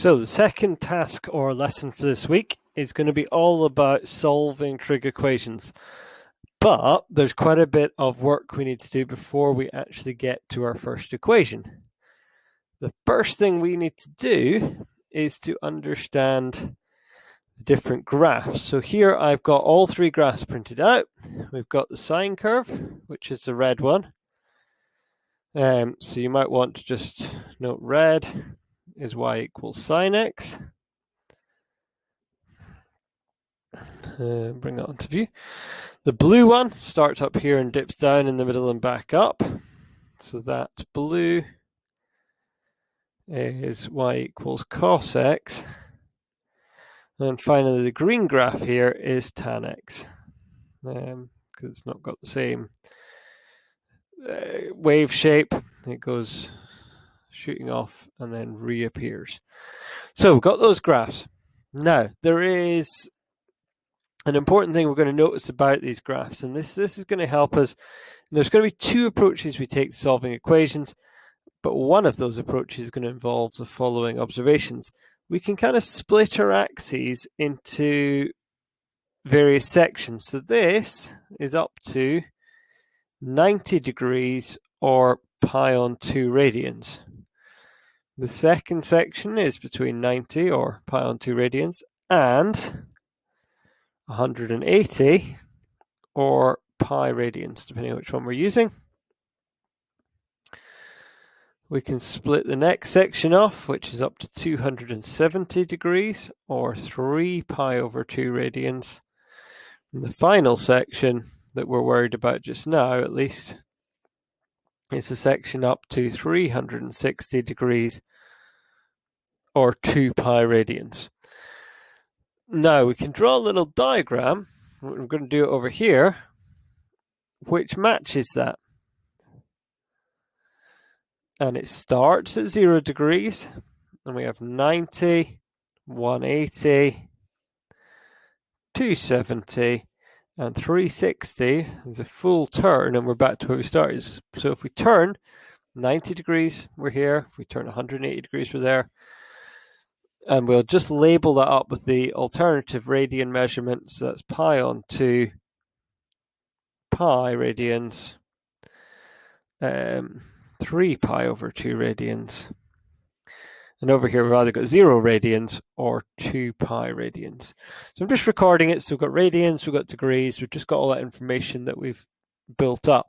So the second task or lesson for this week is going to be all about solving trig equations. But there's quite a bit of work we need to do before we actually get to our first equation. The first thing we need to do is to understand the different graphs. So here I've got all three graphs printed out. We've got the sine curve, which is the red one. So you might want to just note red is y equals sine x. Bring that onto view. The blue one starts up here and dips down in the middle and back up. So that blue is y equals cos x. And finally, the green graph here is tan x, because it's not got the same wave shape. It goes shooting off and then reappears. So we've got those graphs. Now, there is an important thing we're going to notice about these graphs, and this is going to help us. There's going to be two approaches we take to solving equations, but one of those approaches is going to involve the following observations. We can kind of split our axes into various sections. So this is up to 90 degrees or pi on 2 radians. The second section is between 90 or pi on 2 radians and 180 or pi radians, depending on which one we're using. We can split the next section off, which is up to 270 degrees or 3 pi over 2 radians. And the final section that we're worried about just now, at least, is a section up to 360 degrees or 2 pi radians. Now we can draw a little diagram. We're going to do it over here, which matches that. And it starts at 0 degrees, and we have 90, 180, 270, and 360 is a full turn, and we're back to where we started. So if we turn 90 degrees, we're here. If we turn 180 degrees, we're there. And we'll just label that up with the alternative radian measurements. So that's pi on 2 pi radians, 3 pi over 2 radians. And over here, we've either got 0 radians or 2 pi radians. So I'm just recording it. So we've got radians, we've got degrees, we've just got all that information that we've built up.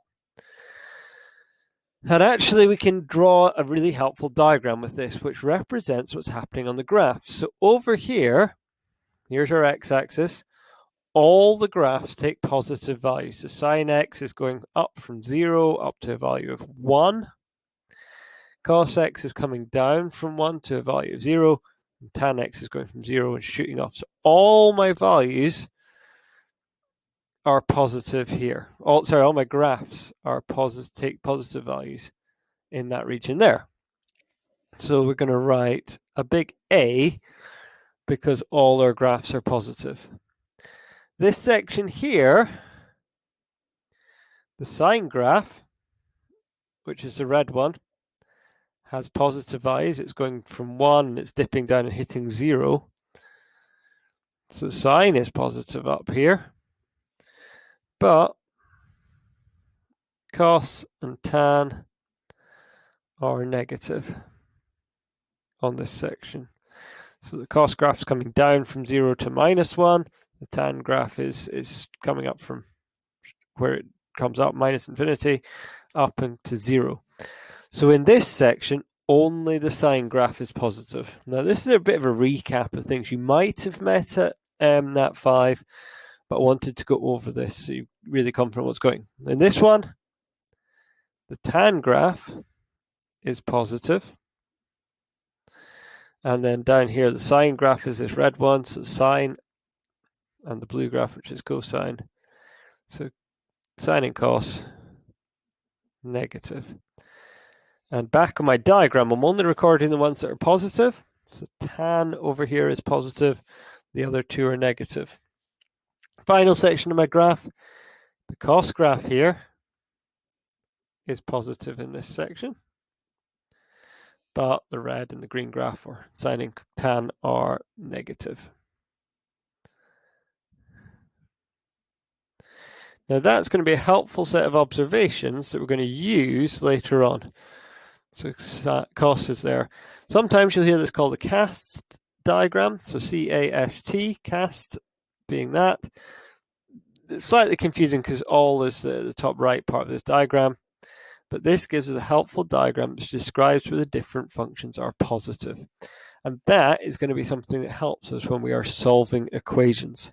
And actually, we can draw a really helpful diagram with this, which represents what's happening on the graph. So over here, here's our x-axis. All the graphs take positive values. So sine x is going up from 0 up to a value of 1. Cos x is coming down from 1 to a value of 0. And tan x is going from 0 and shooting off. So all my values are positive here. All my graphs are take positive values in that region there. So we're going to write a big A because all our graphs are positive. This section here, the sine graph, which is the red one, has positive values. It's going from 1 and it's dipping down and hitting 0. So sine is positive up here. But cos and tan are negative on this section. So the cos graph is coming down from 0 to -1. The tan graph is coming up from where it comes up, minus infinity, up into 0. So in this section, only the sine graph is positive. Now this is a bit of a recap of things you might have met at Nat 5, but I wanted to go over this so you're really confident what's going. In this one, the tan graph is positive. And then down here, the sine graph is this red one, so sine, and the blue graph, which is cosine. So sine and cos, negative. And back on my diagram, I'm only recording the ones that are positive. So tan over here is positive, the other two are negative. Final section of my graph, the cos graph here is positive in this section. but the red and the green graph or sine and tan are negative. Now that's going to be a helpful set of observations that we're going to use later on. So COS is there. Sometimes you'll hear this called a CAST diagram. So C-A-S-T, CAST being that. It's slightly confusing because all is the top right part of this diagram. But this gives us a helpful diagram which describes where the different functions are positive. And that is going to be something that helps us when we are solving equations.